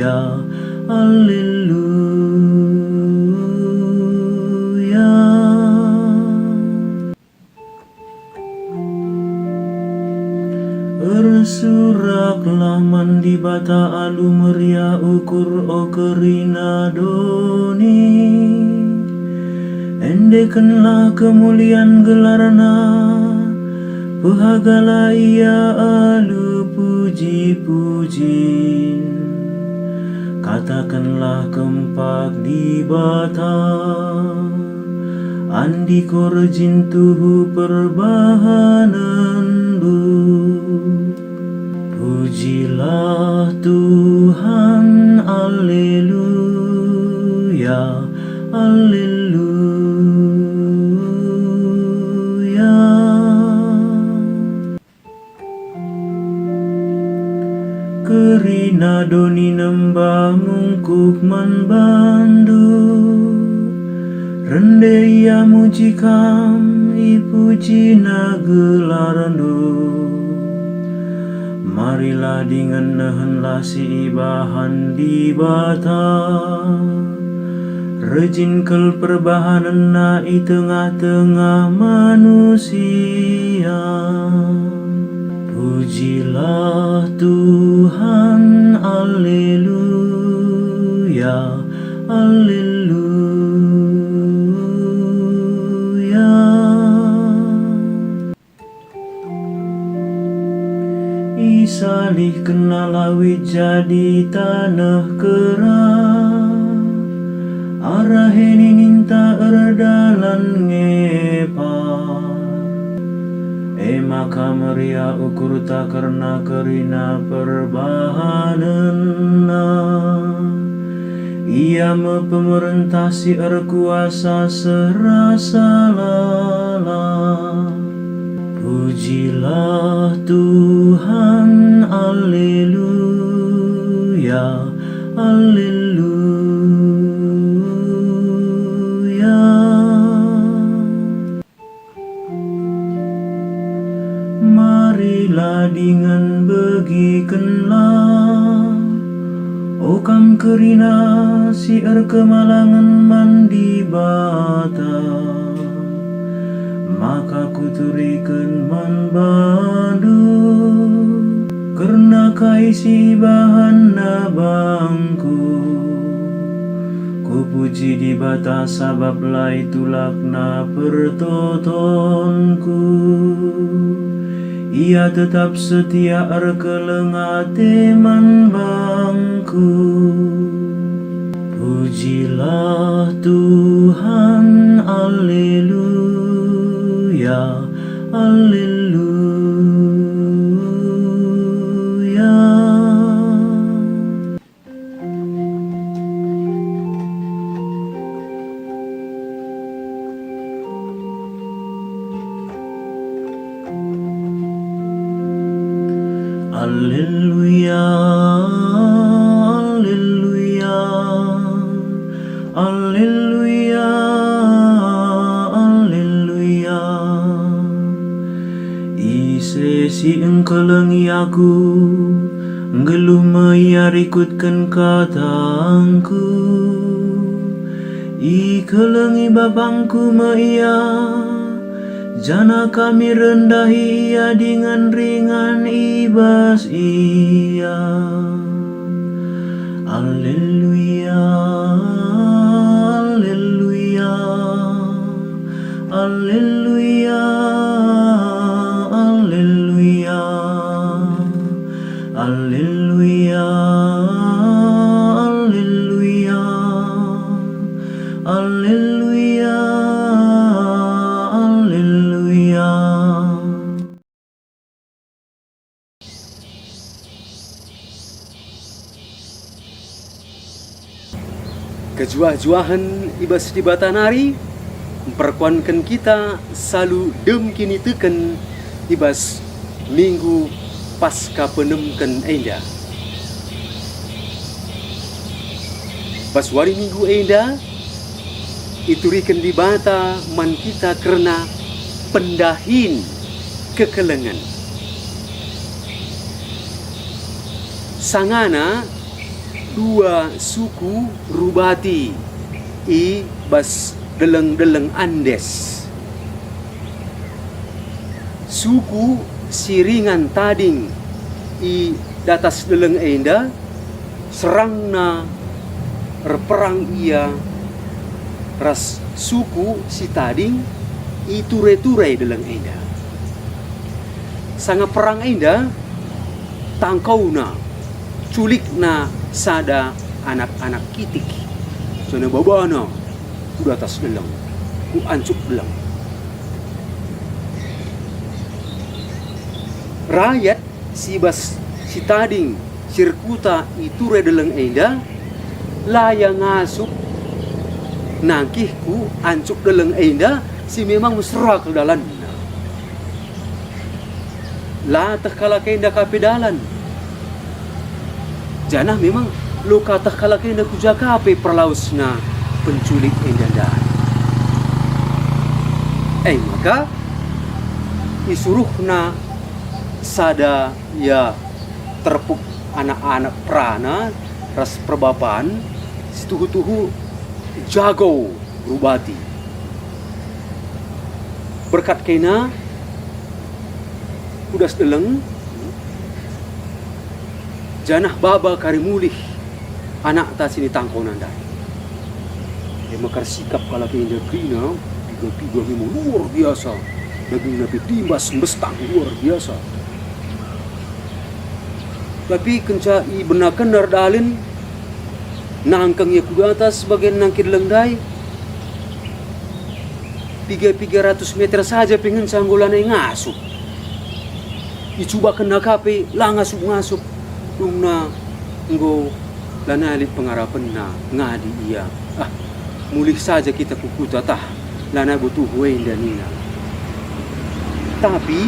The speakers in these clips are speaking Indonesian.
Alleluia, Alleluia. Ersuraklah mandi bata alu meria ukur o kerina doni, endekanlah kemuliaan gelarna, pehagalah ia alu puji-pujin. Katakanlah kempak di bata, andi korjin tuhu perbahanan bu. Pujilah Tuhan, Alleluia, Alleluia. Kerina doni nembah mungkuk man bandu, rende ia mujikam ipuji nagelarando. Marilah dengan nehenlah si ibahan di bata, rejinkel perbahanan na i tengah-tengah manusia. Pujilah Tuhan, Alleluia, Alleluia. Isalih kenalawi jadi tanah kerah, araheni ninta erdalan ngepar. Maka meria ukur tak karena kerina perbahanana, ia mepemerintasi erkuasa serasa lala. Pujilah Tuhan, Alleluia, Alleluia. Marilah dengan begikenlah, okam kerina si kemalangan mandi bata. Maka kuturikan man bandu, karena kaisi bahan nabangku. Kupuji di bata sabab lai tulakna pertotonku. Ia tetap setia erkelengate man bangku. Pujilah Tuhan, Alleluia, Alleluia. Alleluia, Alleluia, Alleluia, Alleluia. Ise si engkelengi aku, ngeluh mayarikutkan katangku. Ikelengi babangku maya, jana kami rendahi ia dengan ringan ibas ia. Alleluia, Alleluia, Alleluia, Alleluia, Alleluia, Alleluia, Alleluia, Alleluia. Kejuah-juahan ibas di Batanari memperkuankan kita selalu dem kini teken ibas minggu pasca penemken enda. Pas wari minggu enda iturikan di bata man kita karena pendahin kekelengan. Sangana dua suku rubati i bas deleng-deleng Andes. Suku Siringan Tading i datas deleng enda serangna perang ia ras suku si Tading i ture-ture deleng enda. Sanga perang enda tangkauna culikna sada anak-anak kitik. Sana babana ku atas deleng, ku ancuk deleng. Rakyat si Tading sirkuta itu redeleng enda layang ngasup nangkihku ancuk deleng enda si memang mesra ke dalan. La kala kenda kapedalan. Janah memang lo kata kala kenda kujaka ape perlausna penculik enda. Maka isuruhna sada ya terpuk anak-anak prana ras perbapan situhu-tuhu jago rubati. Berkat kena kudas deleng janah baba karimulih anak ta sini tangkau nandai. Dia makar sikap kala kena krina tiga-tiga memang luar biasa. Daging nabi timbas mbestang luar biasa. Tapi kenca i benakan nardalin nangkang ya kuda atas bagian nangkir lengdai 300 meter saja pengen sanggulan yang ngasup. Icuba kena kape lah ngasup nungna nggo lanalit pengarapan na ngadi iya. Mulih saja kita kukuta tah lana butuh wen dan nina. Tapi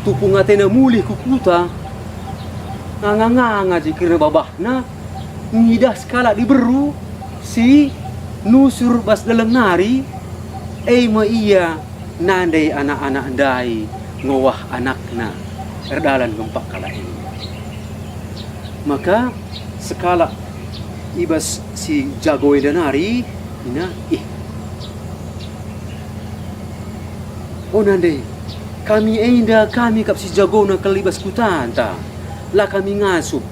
tupung atena mulih kukuta nganga jikir babahna ngidah skala diberu si nusur bas dalam nari ma iya nandai anak-anak dai ngowah anakna erdalan gempak kala ini. Maka sekala ibas si jago danari ina nandai kami enda kami kap si jago na kalibas kutanta la kami ngasup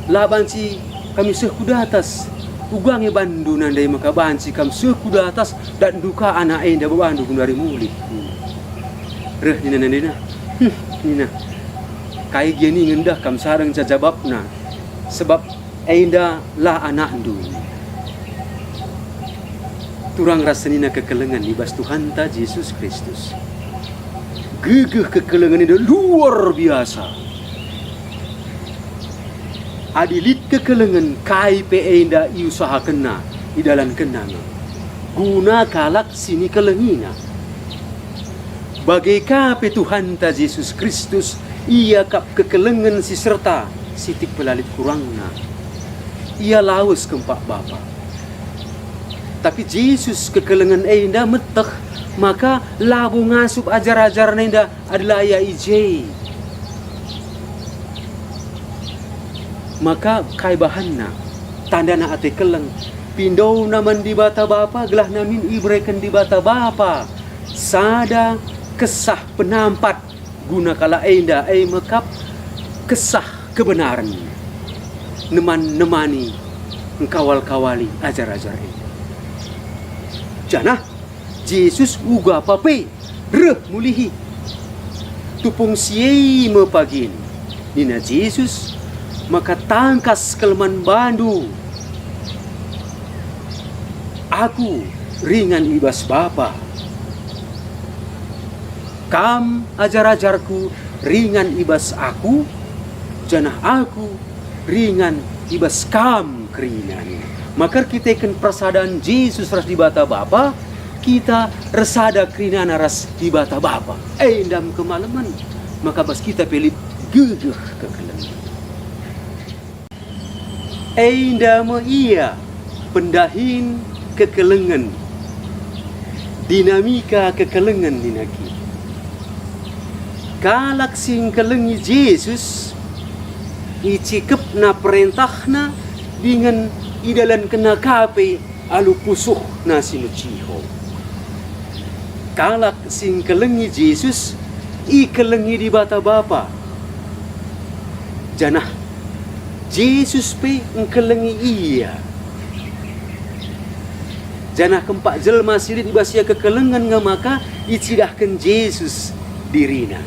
laban si kami sekuda atas ugange bandu nandai maka banci kam sekuda atas dan duka anak enda babandu dari mulih. Reh nina nina kai gini ngendah kam sarang jajababna sebab enda la anak ndu. Turang rasanina kekelengan ibas Tuhan ta Yesus Kristus. Gegeh kekelengan itu luar biasa. Adilit kekelengan kai pe enda iusaha kena di dalam kenana guna kalak sini kelengina bagai kape Tuhan ta Yesus Kristus ia kap kekelengan si serta sitik pelalit kurangna ia laus kempak bapa tapi Yesus kekelengan enda metek maka labu ngasup ajar-ajar enda adalah ya ije. Maka kai bahanna tanda na ate keleng pindau naman di bata bapa gelah namin ibreken di bata bapa sada kesah penampat guna kala enda mekap kesah kebenaran nemani engkawal-kawali ajar-ajar enda. Janah Yesus uga pape reh mulihi tupung siei mepagin nina Yesus maka tangkas kelemahan bandu aku ringan ibas bapa kam ajar-ajarku ringan ibas aku janah aku ringan ibas kam kerinan. Maka kita ikan persadaan Yesus ras di bata bapa kita resada kerinan ras di bata bapa endam kemalaman maka pas kita pelit gegeh kekelengan. Endama ia pendahin kekelengan dinamika kekelengan dinaki kalak sing kelengi Yesus icikep na perintahna dengan idalan kena kape alu pusuh na sinuciho. Kalak sing kelengi Yesus i kelengi di bata Bapa. Janah Yesus pe ngkelengi iya. Janah kempak jelma silit ibasia kekelengan ngamaka icidahkan Yesus dirina.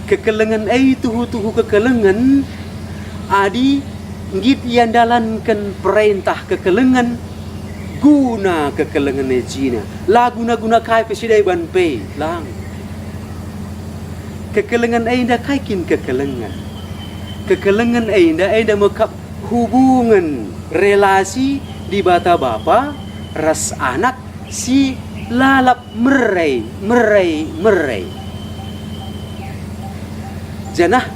Kekelengan tuhu kekelengan adi ngit yang dalankan perintah kekelengan guna kekelengan Cina laguna kai pesidai ban pe lang kekelengan dah kaikin kekelengan dah mekap hubungan relasi di bata Bapa ras anak si lalap merai janah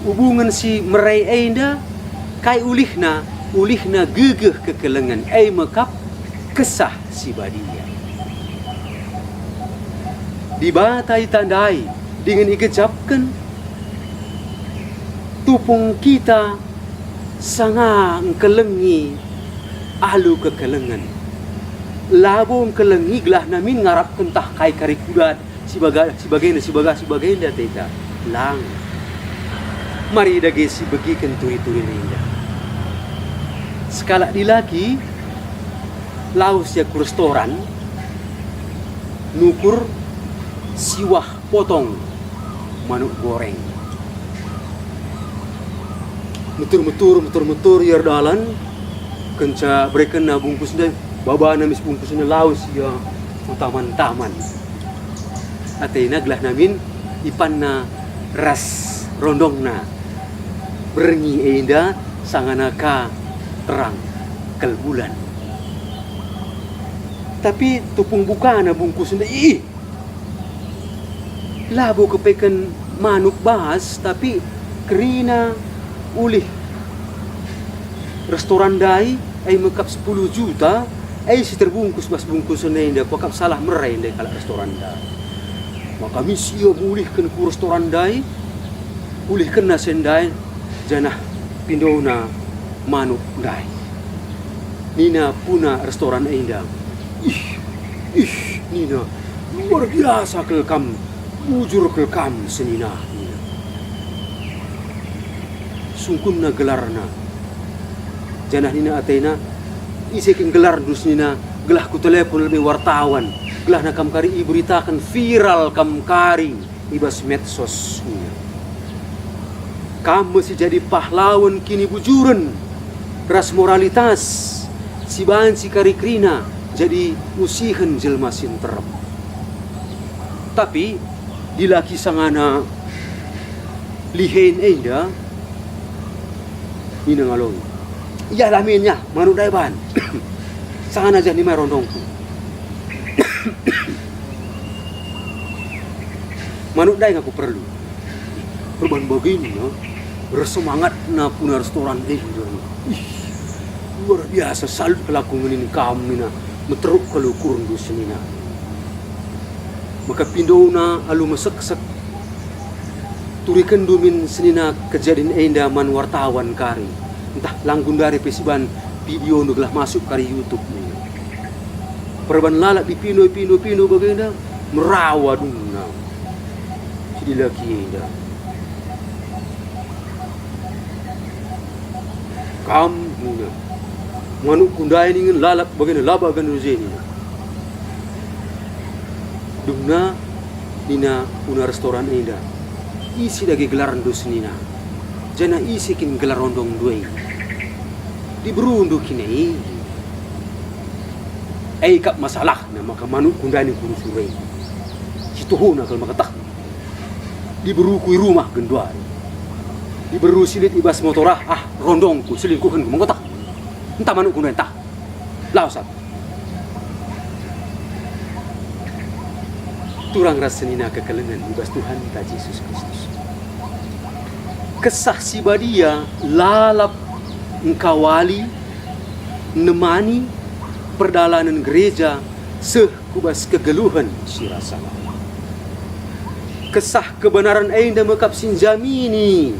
hubungan si merai dah kai ulihna gegeh kekelengan mekap kesah si badia. Dibatai tandai dengan ikejapkan tupung kita sangang kelengi alu kekelengan. Labong kelengi gelah namin ngarap kentah kai kari kudat sebagainya teta lang. Mari dage si bagikan turi-turi ninda. Sekala dilaki laos ya ku restoran nukur siwah potong manuk goreng. Metur ya dalan kenca berikan na bungkus deh baba namis bungkusnya laos ya taman atena gelah namin ipan na ras rondong na berengi enda sanganaka terang kel bulan. Tapi tupung buka na bungkus na labo kepekan manuk bahas tapi kerina ulih restoran dai mekap 10 juta si terbungkus bas bungkus na inda pakap salah merai inda kalau restoran dai. Maka misi mulihkan ku restoran dai ulihkan na sendai janah pindona manuk dai. Nina puna restoran inda. Nina luar biasa kelkam bujur kelkam senina. Sungkunna gelarna. Janah nina atena isekin gelar dus nina gelah ku telepon lebih wartawan. Gelah na kam kari iberitakan viral kam kari ibas medsos nina. Kamu masih jadi pahlawan kini bujuran ras moralitas si bahan si karikrina jadi usihan jelma sinterep. Tapi dilaki sangana lihen enda nina ngalong iya laminnya manuk daiban sangana jadi merondongku manuk dai ngaku perlu perban begini ya bersemangat na puna restoran enda luar biasa salut kelakuan ini kamu nina meteruk kalau kurun dus nina. Maka pindona alu mesek-sek turikan dumin senina kejadian enda man wartawan kari entah langgun dari pesiban video nuglah masuk kari YouTube ni perban lalak di pino bagaimana merawa duna jadi laki enda kam nuna manuk kundai ningin lalap bagaimana laba ganuzeni dungna nina una restoran enda isi lagi gelaran dus nina jana isi kin gelar rondong duai di berundu kini kap masalah na maka manuk kundani kuru surai situhuna kal makatak di berukui rumah genduari di beru silit ibas motorah rondongku selingkuhan mengotak entah manuk kundani entah lausat turang rasenina kekelengan ibas Tuhan kita Yesus Kristus. Kesah si badia lalap engkawali nemani perdalanan gereja sekubas kegeluhan si rasa. kesah kebenaran enda mekap sinjamini,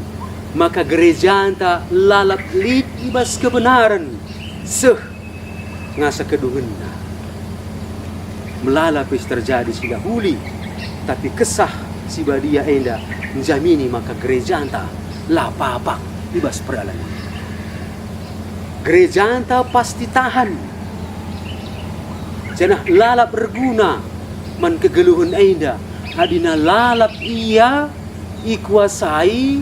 maka gereja anta lalap lid ibas kebenaran seh ngasa kedungenna melalapis terjadi sila huli, tapi kesah si badia enda menjamini maka gereja anta lapapak ibas peralaman. Gereja anta pasti tahan, janah lalap berguna man kegeluhan enda adina lalap ia ikuasai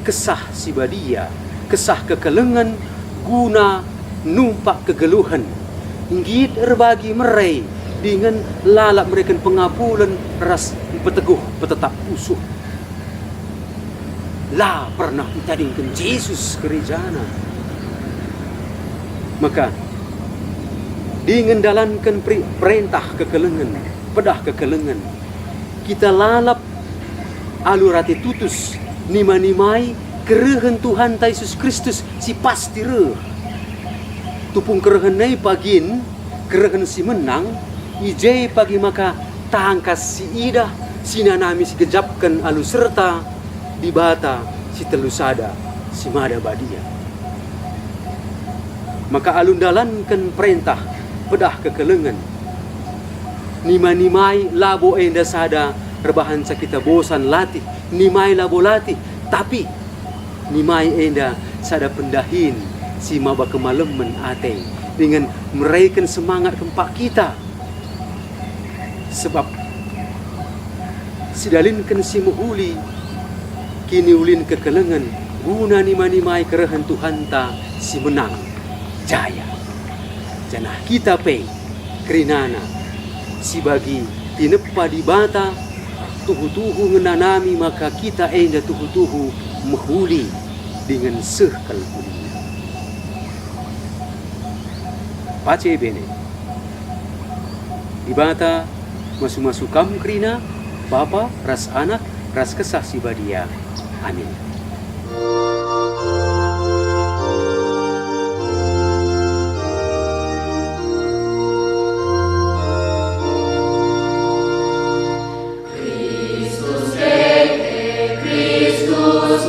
kesah si badia, kesah kekelengan guna numpak kegeluhan inggit erbagi merai dengan lalap mereka pengapulan ras peteguh petetap usuh lah pernah ditadingkan Yesus gerejana. Maka dengan dalankan perintah kekelengan pedah kekelengan kita lalap alurati tutus nima-nimai kerehan Tuhan Yesus Kristus si pasti reh tupung kerehan nai pagin kerehan si menang ijai pagi maka tangkas si idah sinanami si gejapkan alu serta di bata si telusada si mada badia. Maka alun dalankan perintah pedah kekelengan nima-nimai labo enda sada rebahan kita bosan latih nimai labo latih, tapi nimai enda sada pendahin si maba kemalemen ate dengan meraikan semangat kempak kita sebab sidalinkan si muhuli kini ulin kekelengan guna nima-nimai kerehan Tuhan ta si menang jaya janah kita pe kerinana si bagi tinepa di bata tuhu-tuhu ngenanami maka kita enda tuhu-tuhu mehuli dengan sehkal huli pace bene di bata masu-masu kamu kerina Bapa ras anak ras kesah si badia amin. Christus